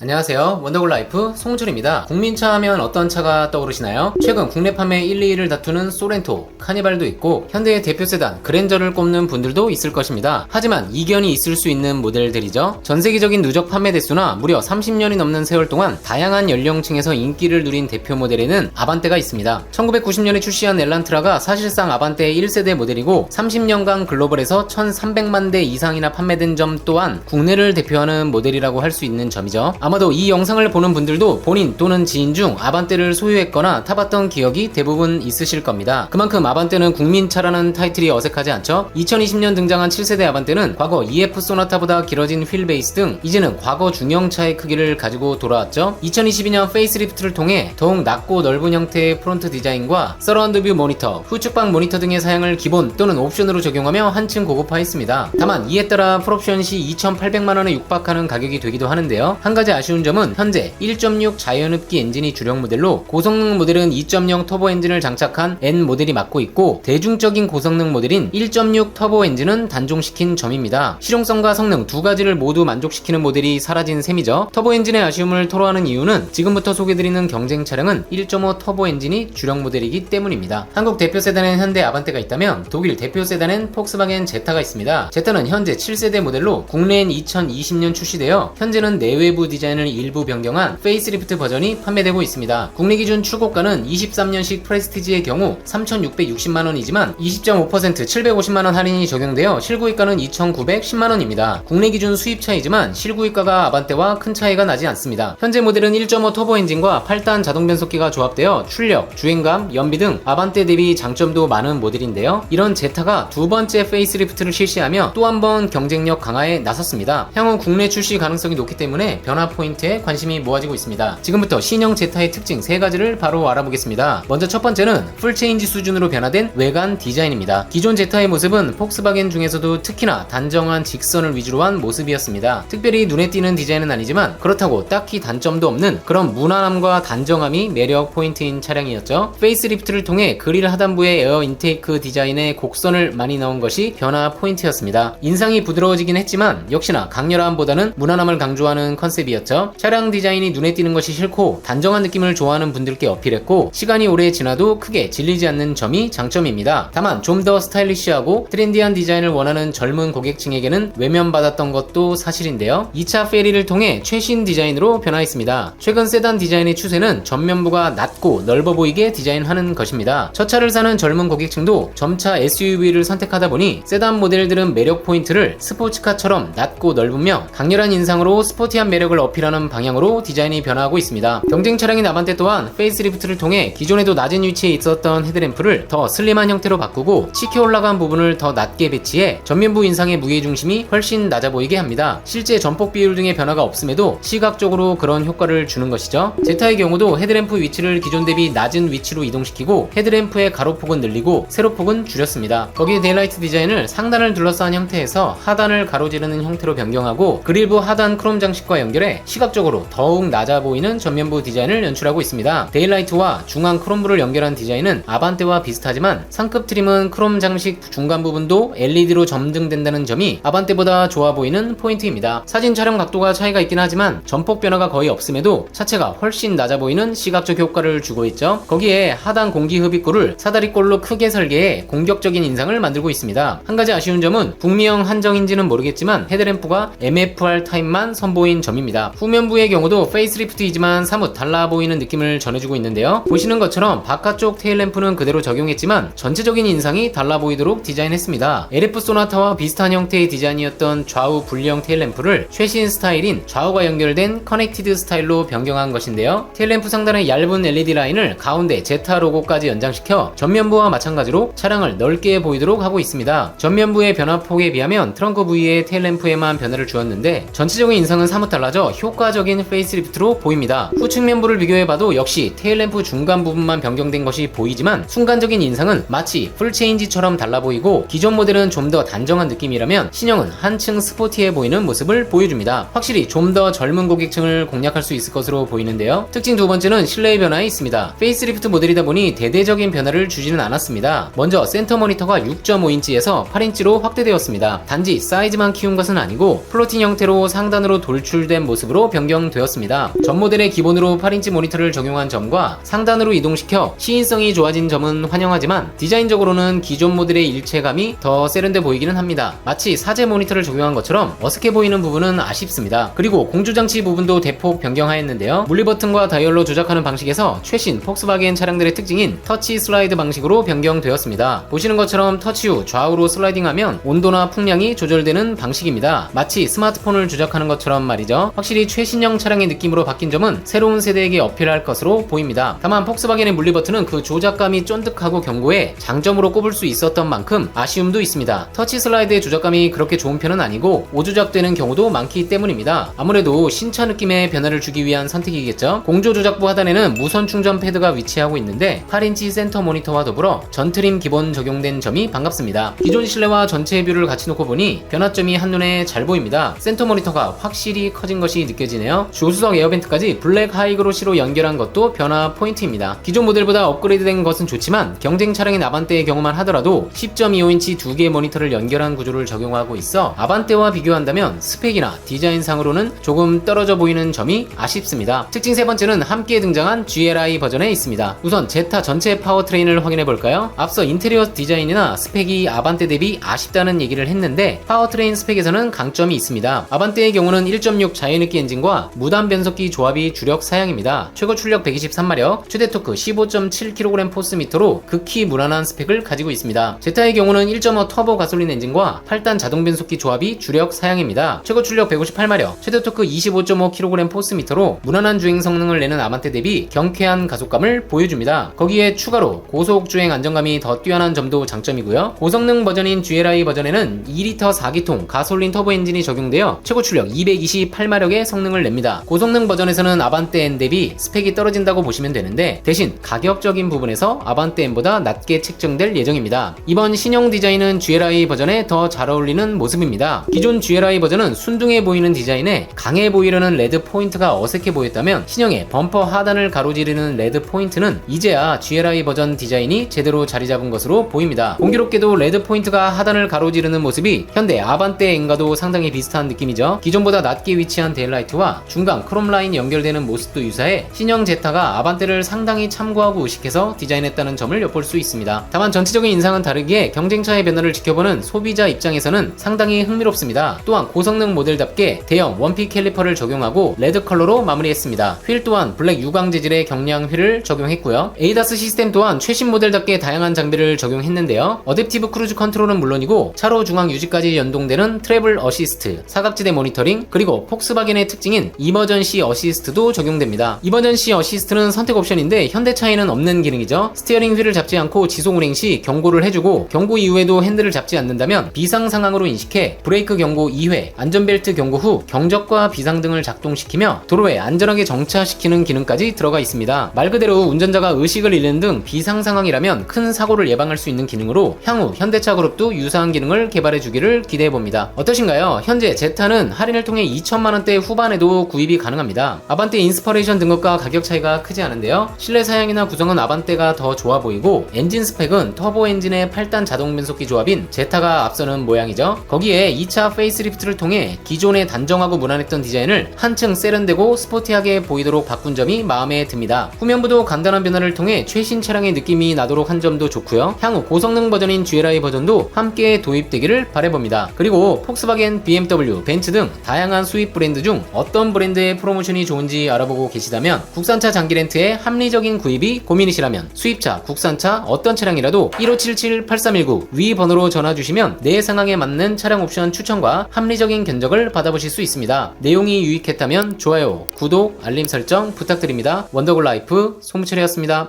안녕하세요. 원더골라이프 송준입니다. 국민차 하면 어떤 차가 떠오르시나요? 최근 국내 판매 1, 2위를 다투는 소렌토, 카니발도 있고 현대의 대표 세단 그랜저를 꼽는 분들도 있을 것입니다. 하지만 이견이 있을 수 있는 모델들이죠. 전세계적인 누적 판매 대수나 무려 30년이 넘는 세월 동안 다양한 연령층에서 인기를 누린 대표 모델에는 아반떼가 있습니다. 1990년에 출시한 엘란트라가 사실상 아반떼의 1세대 모델이고 30년간 글로벌에서 1300만 대 이상이나 판매된 점 또한 국내를 대표하는 모델이라고 할 수 있는 점이죠. 아마도 이 영상을 보는 분들도 본인 또는 지인 중 아반떼를 소유했거나 타봤던 기억이 대부분 있으실 겁니다. 그만큼 아반떼는 국민차라는 타이틀이 어색하지 않죠? 2020년 등장한 7세대 아반떼는 과거 EF 소나타보다 길어진 휠 베이스 등 이제는 과거 중형차의 크기를 가지고 돌아왔죠. 2022년 페이스리프트를 통해 더욱 낮고 넓은 형태의 프론트 디자인과 서라운드 뷰 모니터, 후측방 모니터 등의 사양을 기본 또는 옵션으로 적용하며 한층 고급화했습니다. 다만 이에 따라 풀옵션 시 2,800만원에 육박하는 가격이 되기도 하는데요. 한 가지 아쉬운 점은 현재 1.6 자연흡기 엔진이 주력 모델로 고성능 모델은 2.0 터보 엔진을 장착한 N 모델이 맡고 있고 대중적인 고성능 모델인 1.6 터보 엔진은 단종시킨 점입니다. 실용성과 성능 두 가지를 모두 만족시키는 모델이 사라진 셈이죠. 터보 엔진의 아쉬움을 토로하는 이유는 지금부터 소개드리는 경쟁 차량은 1.5 터보 엔진이 주력 모델이기 때문입니다. 한국 대표 세단엔 현대 아반떼가 있다면 독일 대표 세단엔 폭스바겐 제타가 있습니다. 제타는 현재 7세대 모델로 국내엔 2020년 출시되어 현재는 내외부 디자인을 일부 변경한 페이스리프트 버전이 판매되고 있습니다. 국내 기준 출고가는 23년식 프레스티지의 경우 3,660만원이지만 20.5% 750만원 할인이 적용되어 실구입가는 2,910만원입니다. 국내 기준 수입차이지만 실구입가가 아반떼와 큰 차이가 나지 않습니다. 현재 모델은 1.5 터보 엔진과 8단 자동 변속기가 조합되어 출력, 주행감, 연비 등 아반떼 대비 장점도 많은 모델인데요. 이런 제타가 두 번째 페이스리프트를 실시하며 또 한 번 경쟁력 강화에 나섰습니다. 향후 국내 출시 가능성이 높기 때문에 변화 포인트에 관심이 모아지고 있습니다. 지금부터 신형 제타의 특징 3가지를 바로 알아보겠습니다. 먼저 첫 번째는 풀체인지 수준으로 변화된 외관 디자인입니다. 기존 제타의 모습은 폭스바겐 중에서도 특히나 단정한 직선을 위주로 한 모습이었습니다. 특별히 눈에 띄는 디자인은 아니지만 그렇다고 딱히 단점도 없는 그런 무난함과 단정함이 매력 포인트인 차량이었죠. 페이스리프트를 통해 그릴 하단부의 에어 인테이크 디자인에 곡선을 많이 넣은 것이 변화 포인트였습니다. 인상이 부드러워지긴 했지만 역시나 강렬함보다는 무난함을 강조하는 컨셉이었죠. 차량 디자인이 눈에 띄는 것이 싫고 단정한 느낌을 좋아하는 분들께 어필했고 시간이 오래 지나도 크게 질리지 않는 점이 장점입니다. 다만 좀 더 스타일리시하고 트렌디한 디자인을 원하는 젊은 고객층에게는 외면받았던 것도 사실인데요. 2차 페리를 통해 최신 디자인으로 변화했습니다. 최근 세단 디자인의 추세는 전면부가 낮고 넓어 보이게 디자인하는 것입니다. 첫 차를 사는 젊은 고객층도 점차 SUV를 선택하다 보니 세단 모델들은 매력 포인트를 스포츠카처럼 낮고 넓으며 강렬한 인상으로 스포티한 매력을 어필하는 방향으로 디자인이 변화하고 있습니다. 경쟁 차량인 아반떼 또한 페이스리프트를 통해 기존에도 낮은 위치에 있었던 헤드램프를 더 슬림한 형태로 바꾸고 치켜 올라간 부분을 더 낮게 배치해 전면부 인상의 무게중심이 훨씬 낮아 보이게 합니다. 실제 전폭 비율 등의 변화가 없음에도 시각적으로 그런 효과를 주는 것이죠. 제타의 경우도 헤드램프 위치를 기존 대비 낮은 위치로 이동시키고 헤드램프의 가로폭은 늘리고 세로폭은 줄였습니다. 거기에 데일라이트 디자인을 상단을 둘러싼 형태에서 하단을 가로지르는 형태로 변경하고 그릴부 하단 크롬 장식과 연결해 시각적으로 더욱 낮아 보이는 전면부 디자인을 연출하고 있습니다. 데일라이트와 중앙 크롬부를 연결한 디자인은 아반떼와 비슷하지만 상급 트림은 크롬 장식 중간 부분도 LED로 점등된다는 점이 아반떼보다 좋아 보이는 포인트입니다. 사진 촬영 각도가 차이가 있긴 하지만 전폭 변화가 거의 없음에도 차체가 훨씬 낮아 보이는 시각적 효과를 주고 있죠. 거기에 하단 공기 흡입구를 사다리꼴로 크게 설계해 공격적인 인상을 만들고 있습니다. 한 가지 아쉬운 점은 북미형 한정인지는 모르겠지만 헤드램프가 MFR 타입만 선보인 점입니다. 후면부의 경우도 페이스리프트이지만 사뭇 달라 보이는 느낌을 전해주고 있는데요. 보시는 것처럼 바깥쪽 테일램프는 그대로 적용했지만 전체적인 인상이 달라 보이도록 디자인했습니다. LF 소나타와 비슷한 형태의 디자인이었던 좌우 분리형 테일램프를 최신 스타일인 좌우가 연결된 커넥티드 스타일로 변경한 것인데요. 테일램프 상단의 얇은 LED 라인을 가운데 제타 로고까지 연장시켜 전면부와 마찬가지로 차량을 넓게 보이도록 하고 있습니다. 전면부의 변화폭에 비하면 트렁크 부위의 테일램프에만 변화를 주었는데 전체적인 인상은 사뭇 달라져 효과적인 페이스리프트로 보입니다. 후측면부를 비교해봐도 역시 테일램프 중간 부분만 변경된 것이 보이지만 순간적인 인상은 마치 풀체인지처럼 달라 보이고 기존 모델은 좀 더 단정한 느낌이라면 신형은 한층 스포티해 보이는 모습을 보여줍니다. 확실히 좀 더 젊은 고객층을 공략할 수 있을 것으로 보이는데요. 특징 두 번째는 실내의 변화에 있습니다. 페이스리프트 모델이다 보니 대대적인 변화를 주지는 않았습니다. 먼저 센터 모니터가 6.5인치에서 8인치로 확대되었습니다. 단지 사이즈만 키운 것은 아니고 플로팅 형태로 상단으로 돌출된 모습으로 모습으로 변경되었습니다. 전 모델의 기본으로 8인치 모니터를 적용한 점과 상단으로 이동시켜 시인성이 좋아진 점은 환영하지만 디자인적으로는 기존 모델의 일체감이 더 세련돼 보이기는 합니다. 마치 사제 모니터를 적용한 것처럼 어색해 보이는 부분은 아쉽습니다. 그리고 공조장치 부분도 대폭 변경하였는데요. 물리버튼과 다이얼로 조작하는 방식에서 최신 폭스바겐 차량들의 특징인 터치 슬라이드 방식으로 변경되었습니다. 보시는 것처럼 터치 후 좌우로 슬라이딩하면 온도나 풍량이 조절되는 방식입니다. 마치 스마트폰을 조작하는 것처럼 말이죠. 확실히 최신형 차량의 느낌으로 바뀐 점은 새로운 세대에게 어필할 것으로 보입니다. 다만 폭스바겐의 물리버튼은 그 조작감이 쫀득하고 견고해 장점으로 꼽을 수 있었던 만큼 아쉬움도 있습니다. 터치 슬라이드의 조작감이 그렇게 좋은 편은 아니고 오조작되는 경우도 많기 때문입니다. 아무래도 신차 느낌의 변화를 주기 위한 선택이겠죠. 공조 조작부 하단에는 무선 충전 패드가 위치하고 있는데 8인치 센터 모니터와 더불어 전트림 기본 적용된 점이 반갑습니다. 기존 실내와 전체 뷰를 같이 놓고 보니 변화점이 한눈에 잘 보입니다. 센터 모니터가 확실히 커진 것이 느껴지네요. 조수석 에어벤트까지 블랙 하이그로시로 연결한 것도 변화 포인트입니다. 기존 모델보다 업그레이드된 것은 좋지만 경쟁 차량인 아반떼의 경우만 하더라도 10.25인치 두 개의 모니터를 연결한 구조를 적용하고 있어 아반떼와 비교한다면 스펙이나 디자인상으로는 조금 떨어져 보이는 점이 아쉽습니다. 특징 세 번째는 함께 등장한 GLI 버전에 있습니다. 우선 제타 전체 파워트레인을 확인해 볼까요? 앞서 인테리어 디자인이나 스펙이 아반떼 대비 아쉽다는 얘기를 했는데 파워트레인 스펙에서는 강점이 있습니다. 아반떼의 경우는 1.6 자연흡기 엔진과 무단 변속기 조합이 주력 사양입니다. 최고 출력 123마력, 최대 토크 15.7kg 포스미터로 극히 무난한 스펙을 가지고 있습니다. 제타의 경우는 1.5 터보 가솔린 엔진과 8단 자동 변속기 조합이 주력 사양입니다. 최고 출력 158마력, 최대 토크 25.5kg 포스미터로 무난한 주행 성능을 내는 아반떼 대비 경쾌한 가속감을 보여줍니다. 거기에 추가로 고속 주행 안정감이 더 뛰어난 점도 장점이고요. 고성능 버전인 GLI 버전에는 2리터 4기통 가솔린 터보 엔진이 적용되어 최고 출력 228마력의 성능을 냅니다. 고성능 버전에서는 아반떼 N 대비 스펙이 떨어진다고 보시면 되는데 대신 가격적인 부분에서 아반떼 N보다 낮게 책정될 예정입니다. 이번 신형 디자인은 GLI 버전에 더 잘 어울리는 모습입니다. 기존 GLI 버전은 순둥해 보이는 디자인에 강해 보이려는 레드 포인트가 어색해 보였다면 신형의 범퍼 하단을 가로지르는 레드 포인트는 이제야 GLI 버전 디자인이 제대로 자리 잡은 것으로 보입니다. 공교롭게도 레드 포인트가 하단을 가로지르는 모습이 현대 아반떼 N과도 상당히 비슷한 느낌이죠. 기존보다 낮게 위치한 데일라이트와 중간 크롬 라인 연결되는 모습도 유사해 신형 제타가 아반떼를 상당히 참고하고 의식해서 디자인했다는 점을 엿볼 수 있습니다. 다만 전체적인 인상은 다르기에 경쟁차의 변화를 지켜보는 소비자 입장에서는 상당히 흥미롭습니다. 또한 고성능 모델답게 대형 원픽 캘리퍼를 적용하고 레드 컬러로 마무리했습니다. 휠 또한 블랙 유광 재질의 경량 휠을 적용했고요. 에이다스 시스템 또한 최신 모델답게 다양한 장비를 적용했는데요. 어댑티브 크루즈 컨트롤은 물론이고 차로 중앙 유지까지 연동되는 트래블 어시스트, 사각지대 모니터링, 그리고 폭스바겐의 특징인 이머전시 어시스트도 적용됩니다. 이머전시 어시스트는 선택 옵션인데 현대차에는 없는 기능이죠. 스티어링 휠을 잡지 않고 지속 운행 시 경고를 해주고 경고 이후에도 핸들을 잡지 않는다면 비상 상황으로 인식해 브레이크 경고 2회, 안전벨트 경고 후 경적과 비상등을 작동시키며 도로에 안전하게 정차시키는 기능까지 들어가 있습니다. 말 그대로 운전자가 의식을 잃는 등 비상 상황이라면 큰 사고를 예방할 수 있는 기능으로 향후 현대차 그룹도 유사한 기능을 개발해 주기를 기대해 봅니다. 어떠신가요? 현재 제타는 할인을 통해 2천만원대 후반에도 구입이 가능합니다. 아반떼 인스퍼레이션 등급과 가격 차이가 크지 않은데요. 실내 사양이나 구성은 아반떼가 더 좋아 보이고 엔진 스펙은 터보 엔진의 8단 자동 변속기 조합인 제타가 앞서는 모양이죠. 거기에 2차 페이스리프트를 통해 기존의 단정하고 무난했던 디자인을 한층 세련되고 스포티하게 보이도록 바꾼 점이 마음에 듭니다. 후면부도 간단한 변화를 통해 최신 차량의 느낌이 나도록 한 점도 좋고요. 향후 고성능 버전인 GLI 버전도 함께 도입되기를 바라봅니다. 그리고 폭스바겐, BMW, 벤츠 등 다양한 수입 브랜드 중 어떤 브랜드의 프로모션이 좋은지 알아보고 계시다면 국산차 장기 렌트의 합리적인 구입이 고민이시라면 수입차, 국산차 어떤 차량이라도 1577-8319 위 번호로 전화 주시면 내 상황에 맞는 차량 옵션 추천과 합리적인 견적을 받아보실 수 있습니다. 내용이 유익했다면 좋아요, 구독, 알림 설정 부탁드립니다. 원더골 라이프 송무철이었습니다.